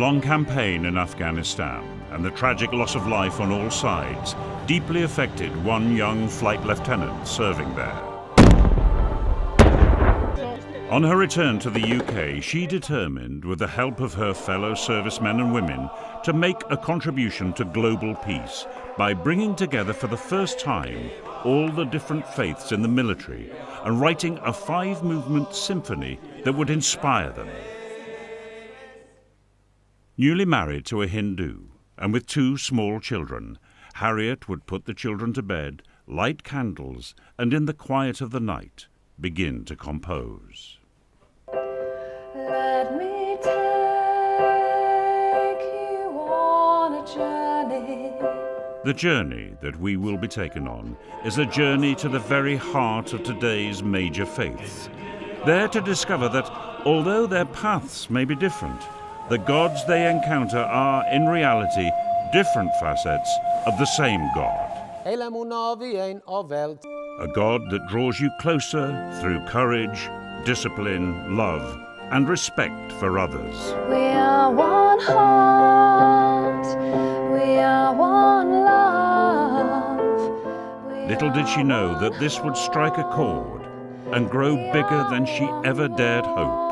long campaign in Afghanistan and the tragic loss of life on all sides deeply affected one young flight lieutenant serving there. On her return to the UK, she determined, with the help of her fellow servicemen and women, to make a contribution to global peace by bringing together for the first time all the different faiths in the military and writing a 5-movement symphony that would inspire them. Newly married to a Hindu and with 2 small children, Harriet would put the children to bed, light candles, and in the quiet of the night begin to compose. Let me take you on a journey. The journey that we will be taken on is a journey to the very heart of today's major faiths. There to discover that, although their paths may be different, the gods they encounter are, in reality, different facets of the same God. A God that draws you closer through courage, discipline, love, and respect for others. We are one heart, we are one love. Little did she know that this would strike a chord and grow bigger than she ever dared hope.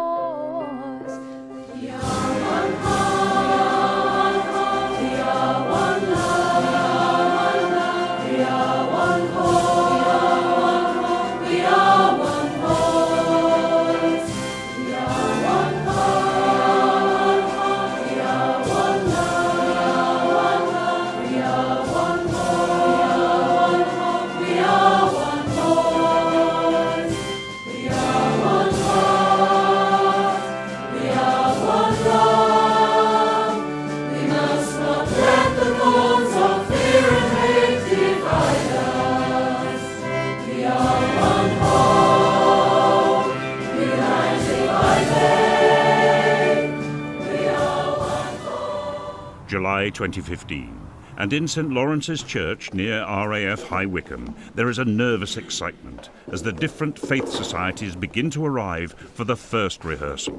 July 2015, and in St Lawrence's Church near RAF High Wycombe, there is a nervous excitement as the different faith societies begin to arrive for the first rehearsal.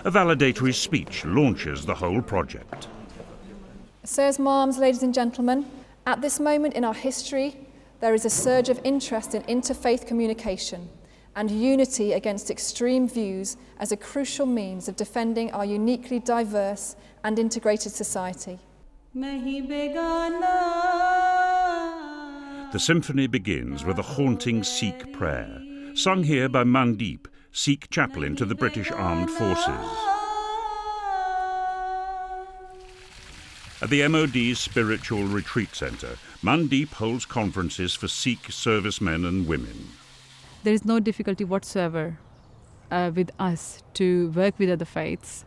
A valedictory speech launches the whole project. Sirs, Marms, ladies and gentlemen, at this moment in our history, there is a surge of interest in interfaith communication and unity against extreme views as a crucial means of defending our uniquely diverse and integrated society. The symphony begins with a haunting Sikh prayer, sung here by Mandeep, Sikh chaplain to the British Armed Forces. At the MOD's Spiritual Retreat Centre, Mandeep holds conferences for Sikh servicemen and women. There is no difficulty whatsoever with us to work with other faiths,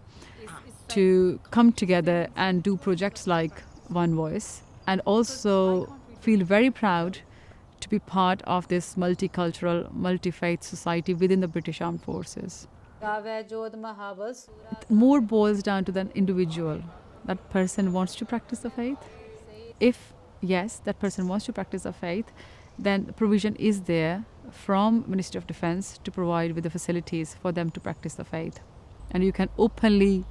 to come together and do projects like One Voice, and also feel very proud to be part of this multicultural, multi-faith society within the British Armed Forces. It more boils down to the individual. That person wants to practice the faith. If, yes, that person wants to practice the faith, then the provision is there from Ministry of Defence to provide with the facilities for them to practice the faith. And you can openly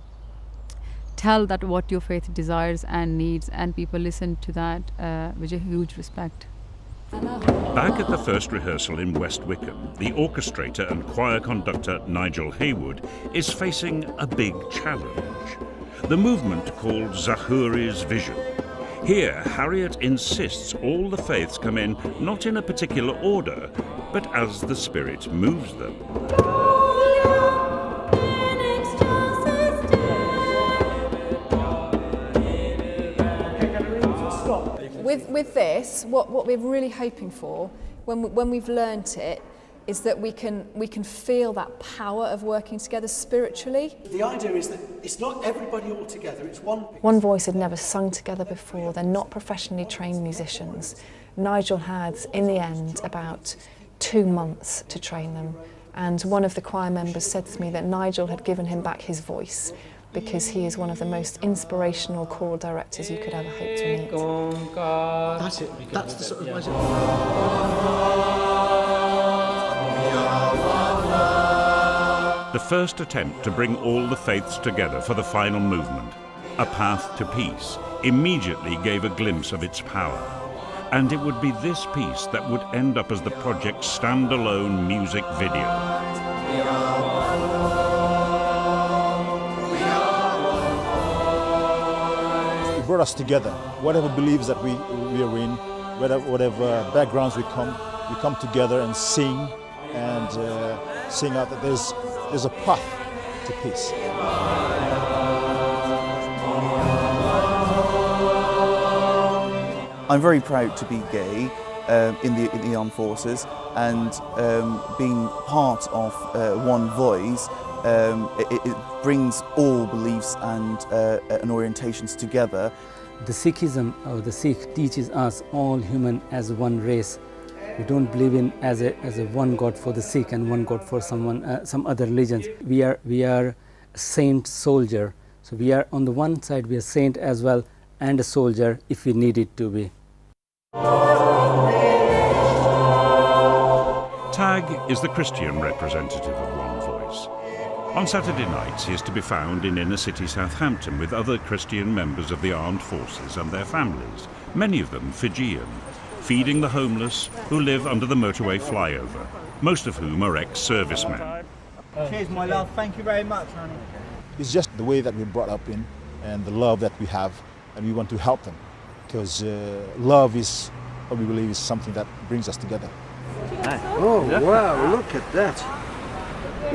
tell that what your faith desires and needs, and people listen to that with a huge respect. Back at the first rehearsal in West Wycombe, the orchestrator and choir conductor Nigel Haywood is facing a big challenge. The movement called Zahuri's Vision. Here, Harriet insists all the faiths come in not in a particular order, but as the Spirit moves them. With this, what we're really hoping for, when we've learnt it, is that we can feel that power of working together spiritually. The idea is that it's not everybody all together, it's one piece. One Voice had never sung together before. They're not professionally trained musicians. Nigel had, in the end, about 2 months to train them. And one of the choir members said to me that Nigel had given him back his voice because he is one of the most inspirational choral directors you could ever hope to meet. That's it. That's the sort of music. The first attempt to bring all the faiths together for the final movement A Path to Peace, immediately gave a glimpse of its power. And it would be this piece that would end up as the project's standalone music video. It brought us together. Whatever beliefs that we are in, whatever backgrounds we come together and sing out that there's a path to peace. I'm very proud to be gay in the armed forces, and being part of One Voice, it brings all beliefs and orientations together. The Sikhism or the Sikh teaches us all human as one race. We don't believe in as a one God for the Sikh and one God for some other religions. We are a saint soldier. So we are on the one side we are saint as well and a soldier if we need it to be. Tag is the Christian representative of One Voice. On Saturday nights he is to be found in inner city Southampton with other Christian members of the armed forces and their families, many of them Fijian, feeding the homeless who live under the motorway flyover, most of whom are ex-servicemen. Cheers, my love. Thank you very much, honey. It's just the way that we're brought up in and the love that we have, and we want to help them because love is what we believe is something that brings us together. Oh, wow, look at that.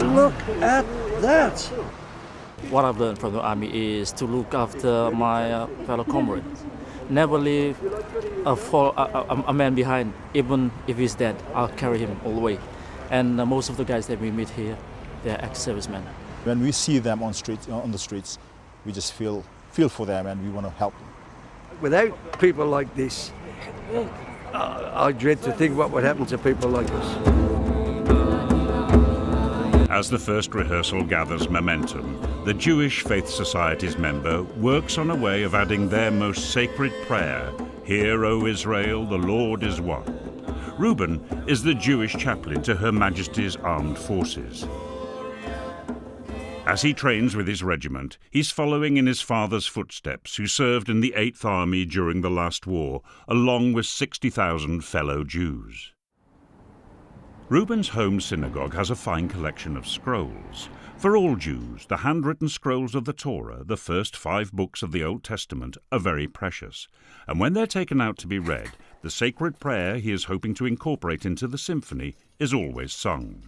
Look at that. What I've learned from the army is to look after my fellow comrades. Never leave a man behind. Even if he's dead, I'll carry him all the way. And most of the guys that we meet here, they're ex-servicemen. When we see them on the streets, we just feel for them and we want to help them. Without people like this, I dread to think what would happen to people like us. As the first rehearsal gathers momentum, the Jewish Faith Society's member works on a way of adding their most sacred prayer, "Hear, O Israel, the Lord is one." Reuben is the Jewish chaplain to Her Majesty's Armed Forces. As he trains with his regiment, he's following in his father's footsteps, who served in the 8th Army during the last war, along with 60,000 fellow Jews. Reuben's home synagogue has a fine collection of scrolls. For all Jews, the handwritten scrolls of the Torah, the first 5 books of the Old Testament, are very precious. And when they're taken out to be read, the sacred prayer he is hoping to incorporate into the symphony is always sung.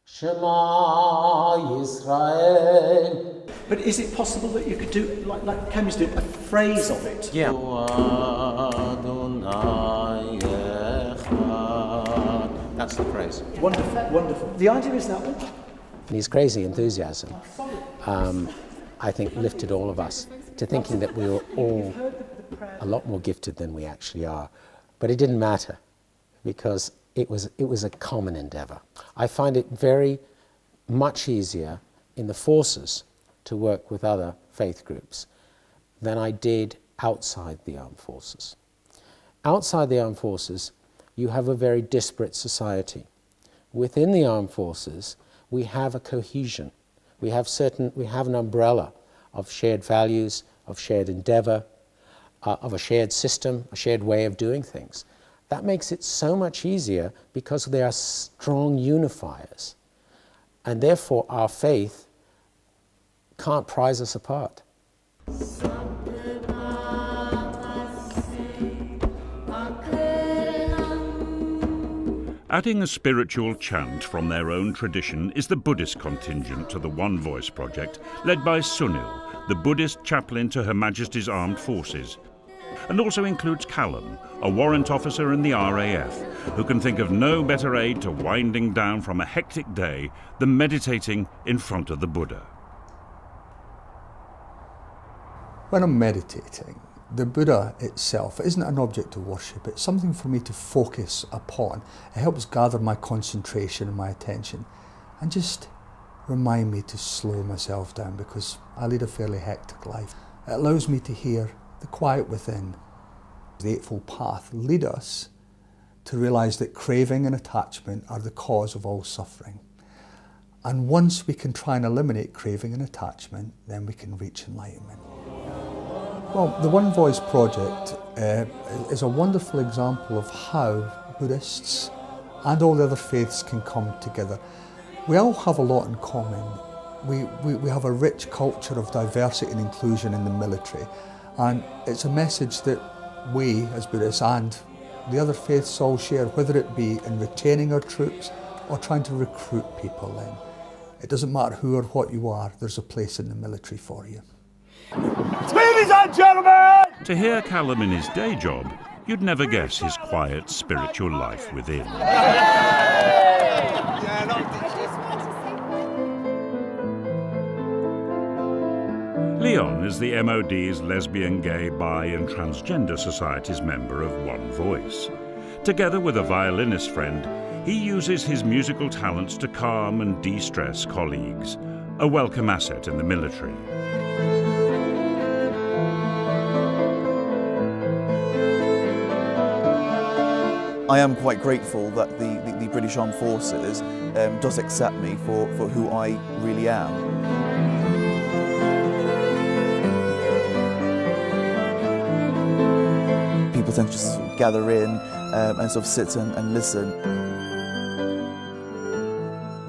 Shema Yisrael. But is it possible that you could do, like Kemi's doing, a phrase of it? Yeah. That's the phrase. Wonderful, wonderful. The idea is that one. And his crazy enthusiasm, I think, lifted all of us to thinking that we were all a lot more gifted than we actually are. But it didn't matter because it was a common endeavor. I find it very much easier in the forces to work with other faith groups than I did outside the armed forces. Outside the armed forces, you have a very disparate society. Within the armed forces, we have a cohesion. We have an umbrella of shared values, of shared endeavor, of a shared system, a shared way of doing things. That makes it so much easier because they are strong unifiers. And therefore our faith can't prize us apart. Adding a spiritual chant from their own tradition is the Buddhist contingent to the One Voice project, led by Sunil, the Buddhist chaplain to Her Majesty's Armed Forces, and also includes Callum, a warrant officer in the RAF, who can think of no better aid to winding down from a hectic day than meditating in front of the Buddha. When I'm meditating, the Buddha itself isn't an object of worship, it's something for me to focus upon. It helps gather my concentration and my attention and just remind me to slow myself down because I lead a fairly hectic life. It allows me to hear the quiet within. The Eightfold Path lead us to realise that craving and attachment are the cause of all suffering. And once we can try and eliminate craving and attachment, then we can reach enlightenment. Well, the One Voice project is a wonderful example of how Buddhists and all the other faiths can come together. We all have a lot in common. We have a rich culture of diversity and inclusion in the military, and it's a message that we as Buddhists and the other faiths all share, whether it be in retaining our troops or trying to recruit people in. It doesn't matter who or what you are, there's a place in the military for you. Ladies and gentlemen! To hear Callum in his day job, you'd never guess his quiet spiritual life within. Leon is the MOD's Lesbian, Gay, Bi and Transgender Society's member of One Voice. Together with a violinist friend, he uses his musical talents to calm and de-stress colleagues, a welcome asset in the military. I am quite grateful that the British Armed Forces does accept me for who I really am. People tend to just gather in and sort of sit and listen.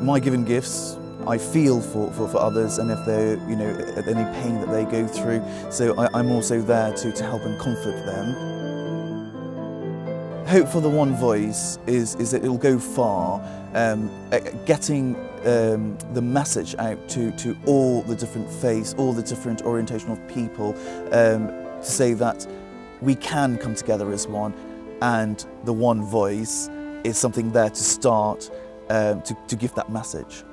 My given gifts, I feel for others, and if they're, any pain that they go through, so I'm also there to help and comfort them. Hope for the One Voice is that it'll go far, getting the message out to all the different faiths, all the different orientation of people, to say that we can come together as one, and the One Voice is something there to start, to give that message.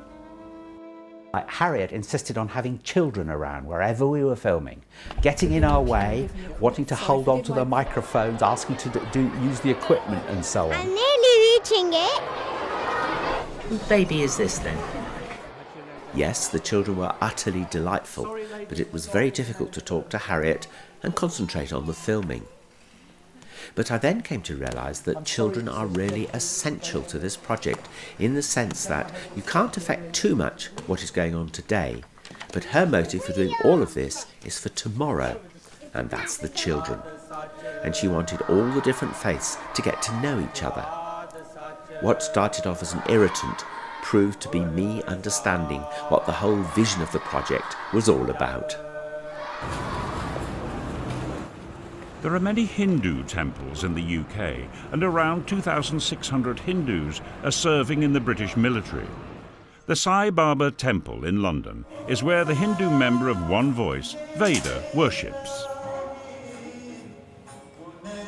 Harriet insisted on having children around wherever we were filming, getting in our way, wanting to hold on to the microphones, asking to use the equipment and so on. I'm nearly reaching it. Whose baby is this then? Yes, the children were utterly delightful, but it was very difficult to talk to Harriet and concentrate on the filming. But I then came to realise that children are really essential to this project, in the sense that you can't affect too much what is going on today, but her motive for doing all of this is for tomorrow, and that's the children. And she wanted all the different faiths to get to know each other. What started off as an irritant proved to be me understanding what the whole vision of the project was all about. There are many Hindu temples in the UK, and around 2,600 Hindus are serving in the British military. The Sai Baba Temple in London is where the Hindu member of One Voice, Veda, worships.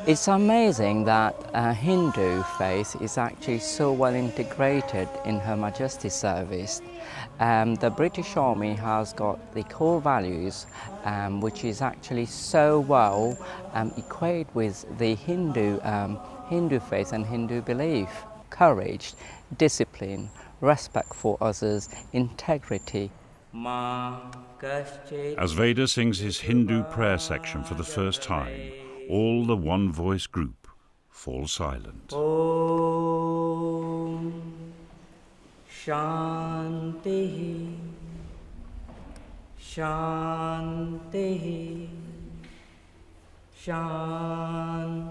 It's amazing that Hindu faith is actually so well integrated in Her Majesty's service. The British Army has got the core values which is actually so well equated with the Hindu faith and Hindu belief. Courage, discipline, respect for others, integrity. As Veda sings his Hindu prayer section for the first time, all the One Voice group fall silent. Om Shanti Shanti Shanti.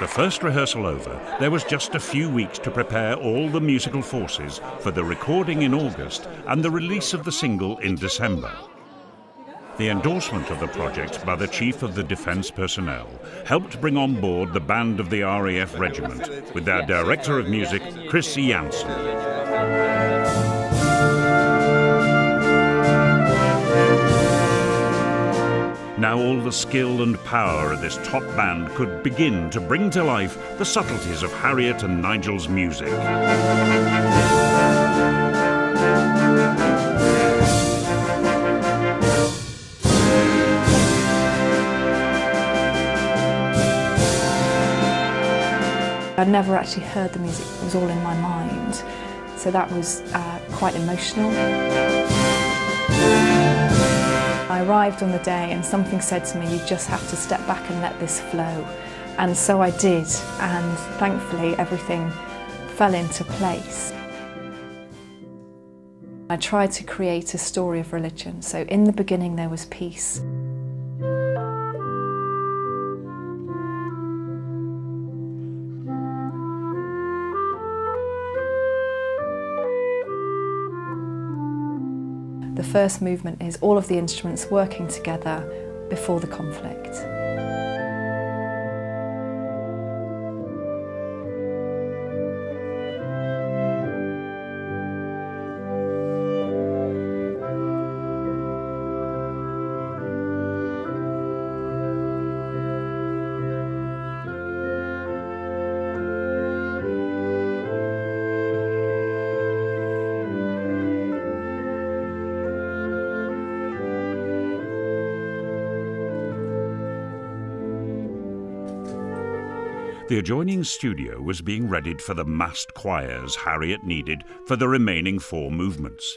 The first rehearsal over, there was just a few weeks to prepare all the musical forces for the recording in August and the release of the single in December. The endorsement of the project by the Chief of the Defence Personnel helped bring on board the band of the RAF Regiment with their Director of Music, Chris Janssen. Now all the skill and power of this top band could begin to bring to life the subtleties of Harriet and Nigel's music. I'd never actually heard the music, it was all in my mind, so that was quite emotional. I arrived on the day and something said to me, you just have to step back and let this flow. And so I did, and thankfully everything fell into place. I tried to create a story of religion. So in the beginning there was peace. The first movement is all of the instruments working together before the conflict. The adjoining studio was being readied for the massed choirs Harriet needed for the remaining 4 movements.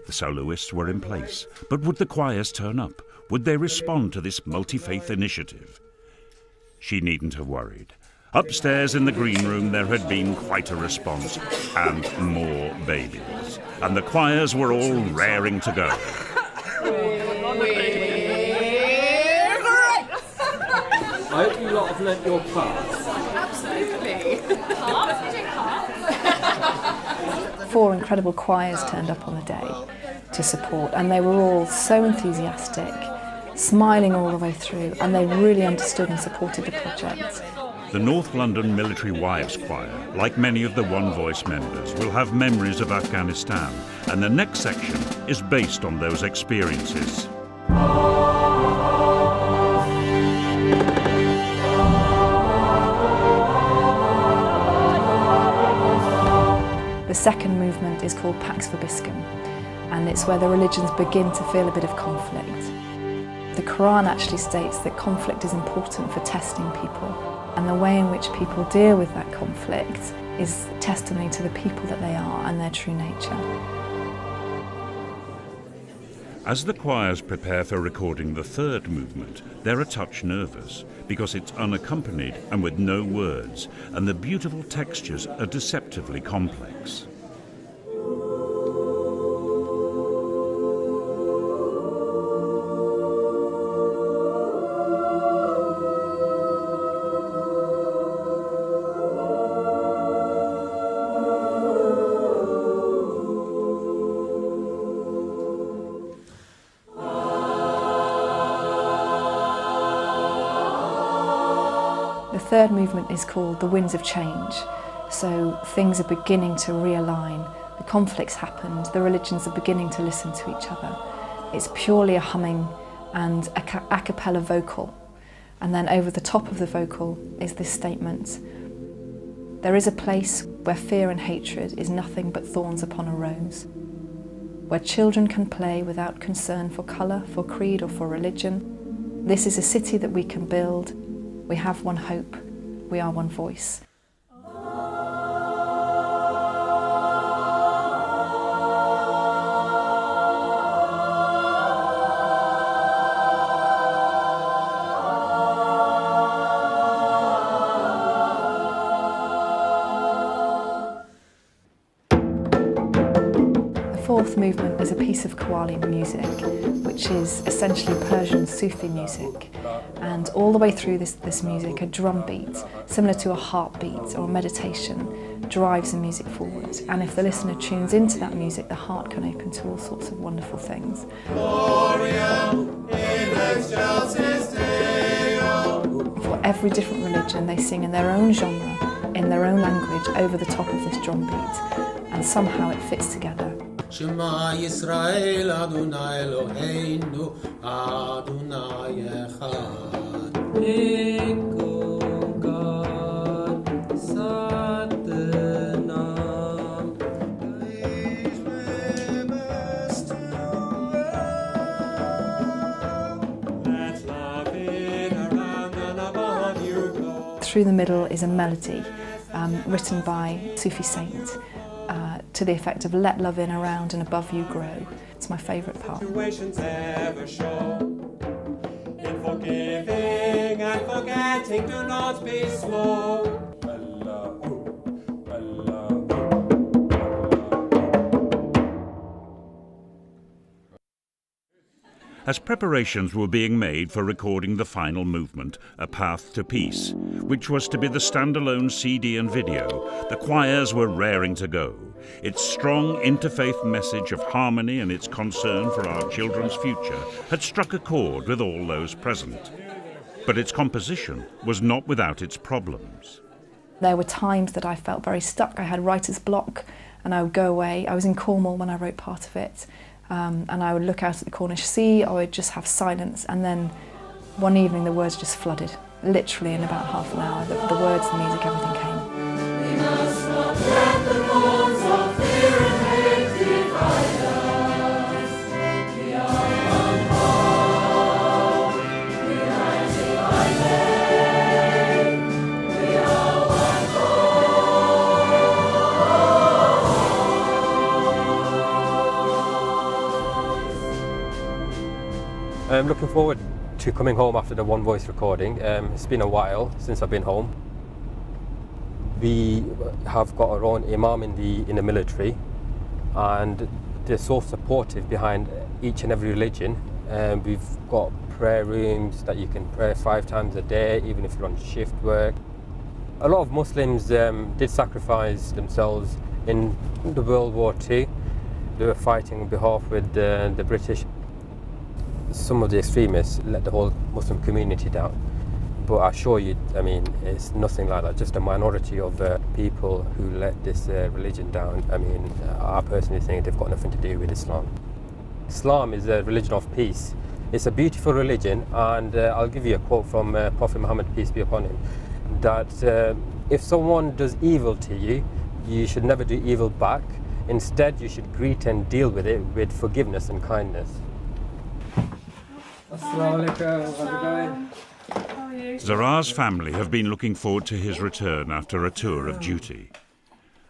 The soloists were in place, but would the choirs turn up? Would they respond to this multi-faith initiative? She needn't have worried. Upstairs in the green room there had been quite a response, and more babies. And the choirs were all raring to go. I hope you lot have learnt your parts. Absolutely. 4 incredible choirs turned up on the day to support, and they were all so enthusiastic, smiling all the way through, and they really understood and supported the project. The North London Military Wives Choir, like many of the One Voice members, will have memories of Afghanistan, and the next section is based on those experiences. The second movement is called Pax Vobiscum, and it's where the religions begin to feel a bit of conflict. The Quran actually states that conflict is important for testing people, and the way in which people deal with that conflict is testimony to the people that they are and their true nature. As the choirs prepare for recording the third movement, they're a touch nervous because it's unaccompanied and with no words, and the beautiful textures are deceptively complex. The third movement is called The Winds of Change. So things are beginning to realign. The conflicts happened, the religions are beginning to listen to each other. It's purely a humming and a cappella vocal. And then over the top of the vocal is this statement: there is a place where fear and hatred is nothing but thorns upon a rose, where children can play without concern for colour, for creed or for religion. This is a city that we can build. We have one hope, we are one voice. The fourth movement is a piece of Qawwali music, which is essentially Persian Sufi music. And all the way through this music, a drum beat, similar to a heartbeat or a meditation, drives the music forward. And if the listener tunes into that music, the heart can open to all sorts of wonderful things. For every different religion, they sing in their own genre, in their own language, over the top of this drum beat. And somehow it fits together. Shema Yisrael Adonai Eloheinu Adonai Echad. Eko God Satana. Through the middle is a melody written by Sufi saint. To the effect of let love in, around and above you grow. It's my favourite part. Ever show. In forgiving and forgetting, do not be slow. as preparations were being made for recording the final movement, A Path to Peace, which was to be the standalone CD and video. The choirs were raring to go. Its strong interfaith message of harmony and its concern for our children's future had struck a chord with all those present. But its composition was not without its problems. There were times that I felt very stuck. I had writer's block and I would go away. I was in Cornwall when I wrote part of it. And I would look out at the Cornish Sea, I would just have silence, and then one evening the words just flooded. Literally in about half an hour, the words, the music, everything came. We must not let the thorns of fear and hate divide us. We are one heart, united by name. We are one I'm looking forward to coming home after the One Voice recording. It's been a while since I've been home. We have got our own imam in the military, and they're so supportive behind each and every religion. We've got prayer rooms that you can pray 5 times a day, even if you're on shift work. A lot of Muslims did sacrifice themselves in the World War II. They were fighting on behalf with the British. Some of the extremists let the whole Muslim community down. But I assure you, I mean, it's nothing like that. Just a minority of people who let this religion down. I mean, I personally think they've got nothing to do with Islam. Islam is a religion of peace. It's a beautiful religion, and I'll give you a quote from Prophet Muhammad, peace be upon him, that if someone does evil to you, you should never do evil back. Instead, you should greet and deal with it with forgiveness and kindness. Zarar's family have been looking forward to his return after a tour of duty.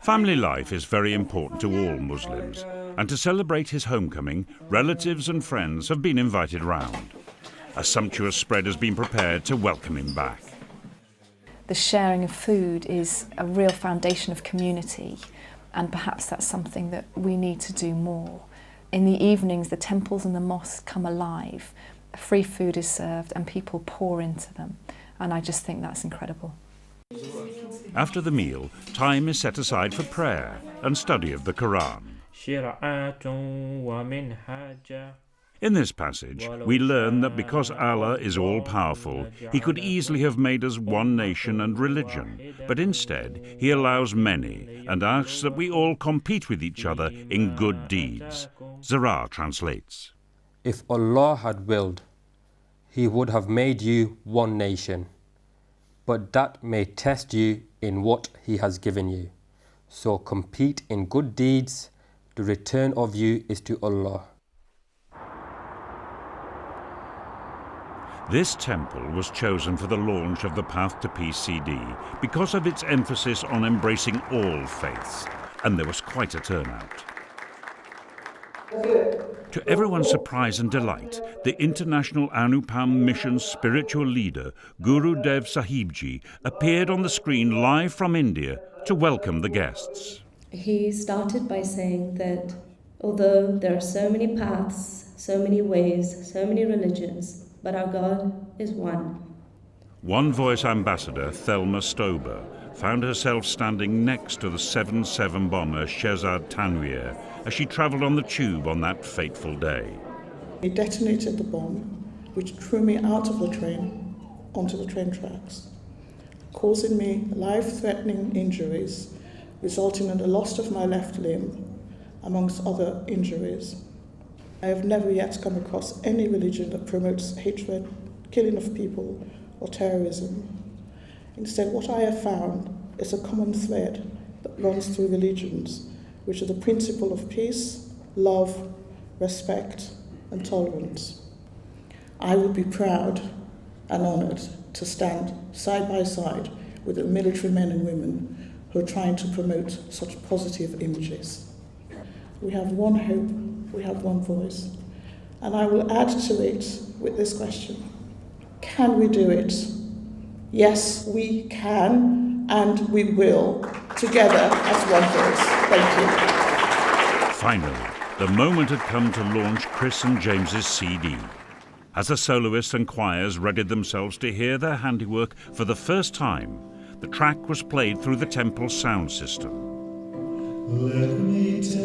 Family life is very important to all Muslims, and to celebrate his homecoming, relatives and friends have been invited round. A sumptuous spread has been prepared to welcome him back. The sharing of food is a real foundation of community, and perhaps that's something that we need to do more. In the evenings, the temples and the mosques come alive. Free food is served and people pour into them, and I just think that's incredible. After the meal, time is set aside for prayer and study of the Quran. In this passage, we learn that because Allah is all-powerful, He could easily have made us one nation and religion, but instead He allows many and asks that we all compete with each other in good deeds. Zarar translates. If Allah had willed, He would have made you one nation, but that may test you in what He has given you. So compete in good deeds. The return of you is to Allah. This temple was chosen for the launch of the Path to Peace CD because of its emphasis on embracing all faiths, and there was quite a turnout. To everyone's surprise and delight, the International Anupam Mission's spiritual leader, Guru Dev Sahibji, appeared on the screen live from India to welcome the guests. He started by saying that although there are so many paths, so many ways, so many religions, but our God is one. One Voice ambassador, Thelma Stober, found herself standing next to the 7-7 bomber Shehzad Tanweer as she travelled on the tube on that fateful day. He detonated the bomb, which threw me out of the train onto the train tracks, causing me life-threatening injuries, resulting in the loss of my left limb, amongst other injuries. I have never yet come across any religion that promotes hatred, killing of people, or terrorism. Instead, what I have found is a common thread that runs through religions, which are the principle of peace, love, respect, and tolerance. I would be proud and honoured to stand side by side with the military men and women who are trying to promote such positive images. We have one hope, we have one voice, and I will add to it with this question. Can we do it? Yes, we can, and we will, together as one voice. Thank you. Finally, the moment had come to launch Chris and James's CD. As the soloists and choirs readied themselves to hear their handiwork for the first time, the track was played through the temple sound system. Let me take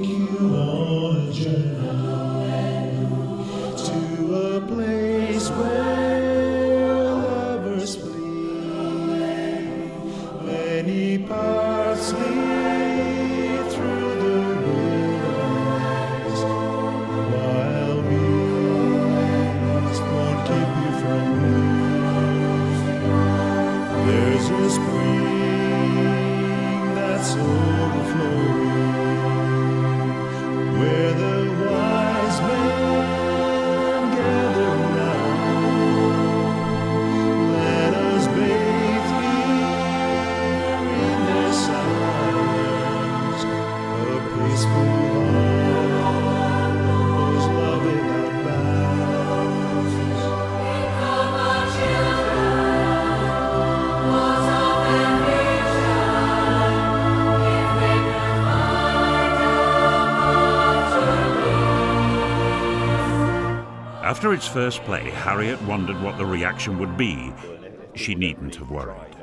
you on a journey to a place where lovers flee. Many paths lead through the wilderness, while bees won't keep you from me. There's a spring that's overflowing, where the wise men gather round. Let us bathe here in their silence, a peaceful heart knows love without bounds. Think of our children, was of their future, if we could find After its first play, Harriet wondered what the reaction would be. She needn't have worried.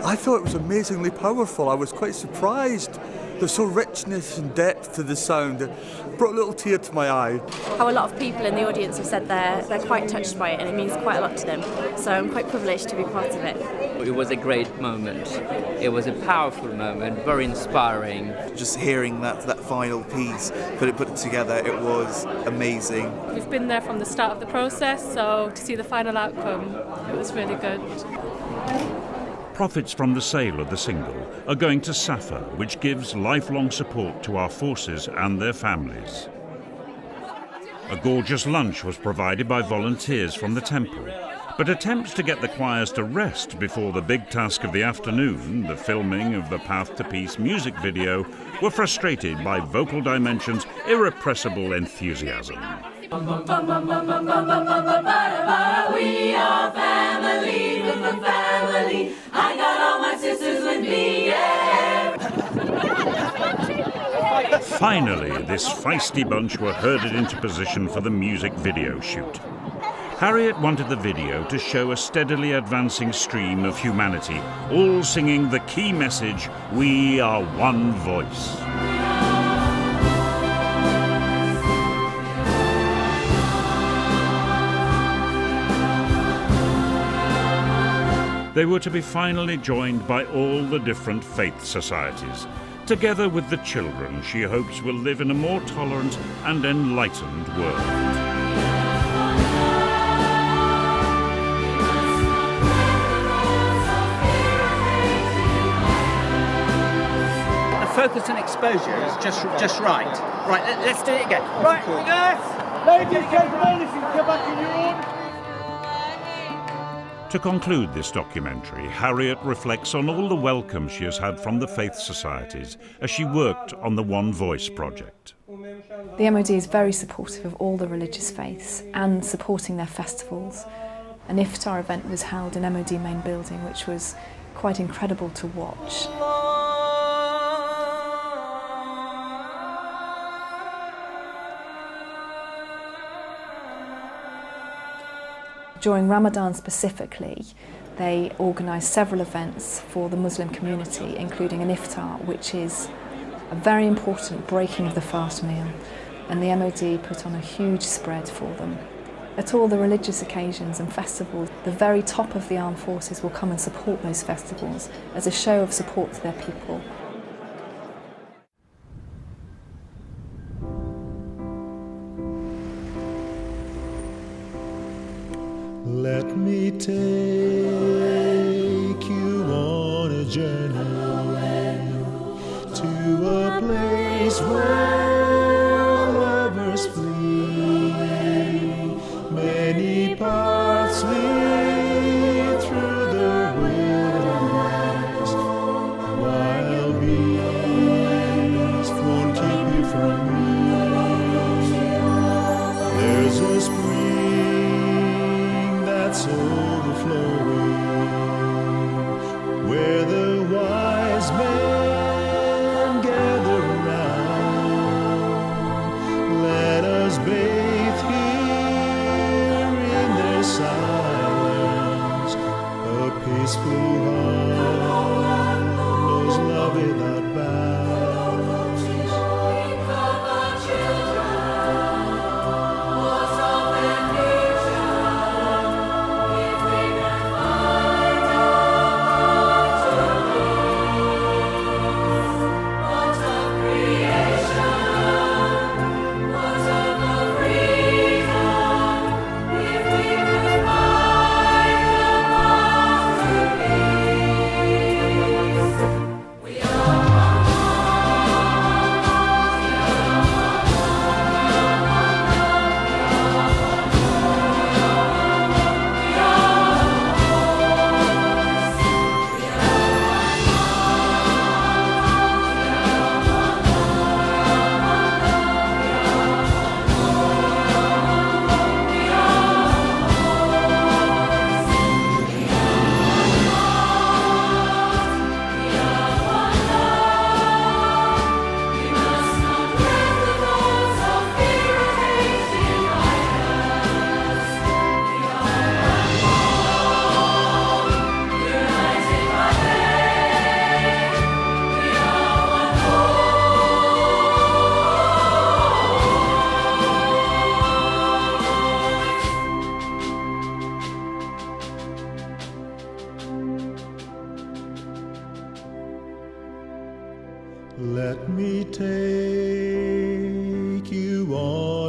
I thought it was amazingly powerful. I was quite surprised. There's so richness and depth to the sound. It brought a little tear to my eye. How a lot of people in the audience have said they're quite touched by it and it means quite a lot to them. So I'm quite privileged to be part of it. It was a great moment. It was a powerful moment, very inspiring. Just hearing that final piece, put it together, it was amazing. We've been there from the start of the process, so to see the final outcome, it was really good. Profits from the sale of the single are going to SAFA, which gives lifelong support to our forces and their families. A gorgeous lunch was provided by volunteers from the temple, but attempts to get the choirs to rest before the big task of the afternoon, the filming of the Path to Peace music video, were frustrated by Vocal Dimension's irrepressible enthusiasm. We are family, from family. I got all my sisters with me, yeah. Finally, this feisty bunch were herded into position for the music video shoot. Harriet wanted the video to show a steadily advancing stream of humanity, all singing the key message, "We are one voice." They were to be finally joined by all the different faith societies. Together with the children, she hopes will live in a more tolerant and enlightened world. The focus and exposure is just right. Right, let's do it again. Right, reverse. Ladies and gentlemen, if you can get back in your own. To conclude this documentary, Harriet reflects on all the welcome she has had from the faith societies as she worked on the One Voice project. The MOD is very supportive of all the religious faiths and supporting their festivals. An iftar event was held in MOD main building, which was quite incredible to watch. During Ramadan specifically, they organised several events for the Muslim community, including an iftar, which is a very important breaking of the fast meal, and the MOD put on a huge spread for them. At all the religious occasions and festivals, the very top of the armed forces will come and support those festivals as a show of support to their people. Let me take you on a journey to a place where lovers flee. Many paths lead through the wilderness, while bees won't keep you from me. There's a spring that's overflowing, where the wise men gather round.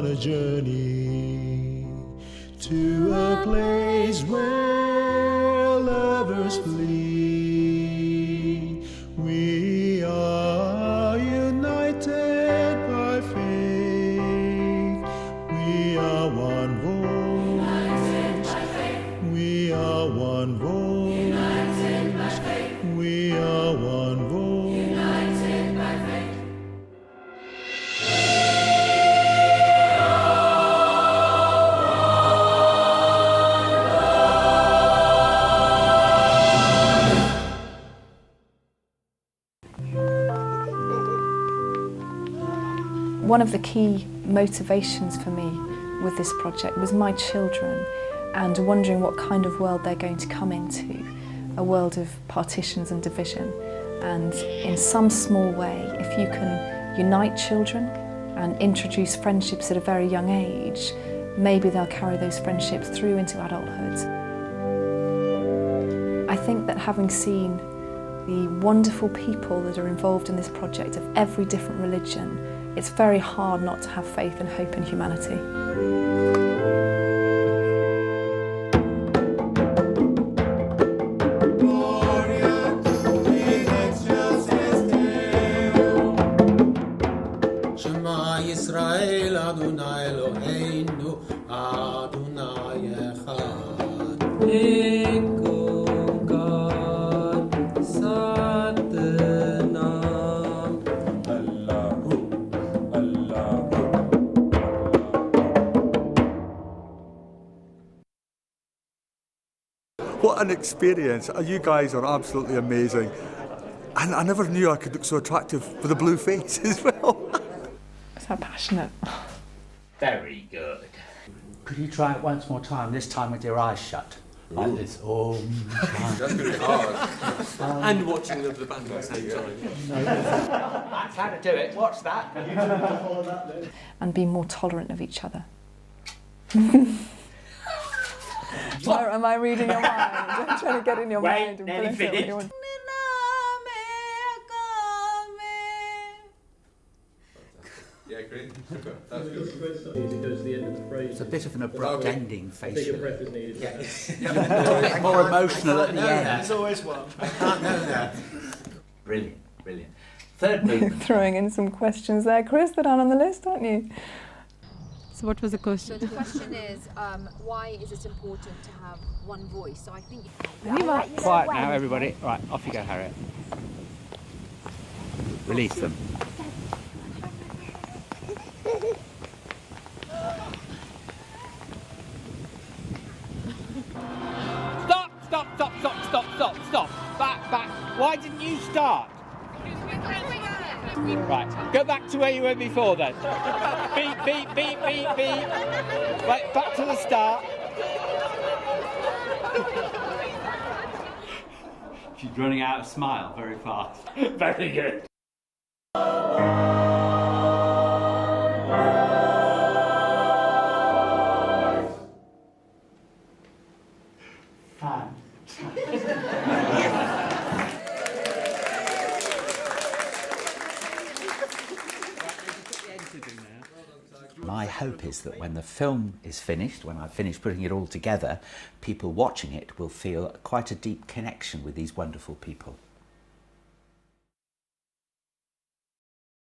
a journey to a place where lovers flee. We are united by faith. We are one voice. We are one voice. We are one voice. United by faith. One of the key motivations for me with this project was my children and wondering what kind of world they're going to come into, a world of partitions and division. And in some small way, if you can unite children and introduce friendships at a very young age, maybe they'll carry those friendships through into adulthood. I think that having seen the wonderful people that are involved in this project of every different religion, it's very hard not to have faith and hope in humanity. Shema Yisrael Adonai Eloheinu Adonai Echad. Eko Gad Satanam Allahu Allahu. What an experience. You guys are absolutely amazing. And I never knew I could look so attractive with a blue face as well. So passionate. Very good. Could you try it once more time, this time with your eyes shut? Like this. That's going to be hard. And watching the band at the same time. That's how to do it. Watch that. And be more tolerant of each other. Am I reading your mind? I'm trying to get in your mind and put into what you want. Yeah, great. Super. That's good. It goes to the end of the phrase. It's a bit of an abrupt ending, facially. Take a breath is needed. Yeah. A bit more emotional at the end. There's always one. I can't know that. Brilliant, brilliant. Third movement. Throwing in some questions there, Chris, that aren't on the list, aren't you? So what was the question? So the question is, why is it important to have one voice? So I think... Quiet now, everybody. Right, off you go, Harriet. Release them. Stop. Back. Why didn't you start? Right, go back to where you were before then. Beep. Right, back to the start. She's running out of smile very fast. Very good. My hope is that when the film is finished, when I've finished putting it all together, people watching it will feel quite a deep connection with these wonderful people.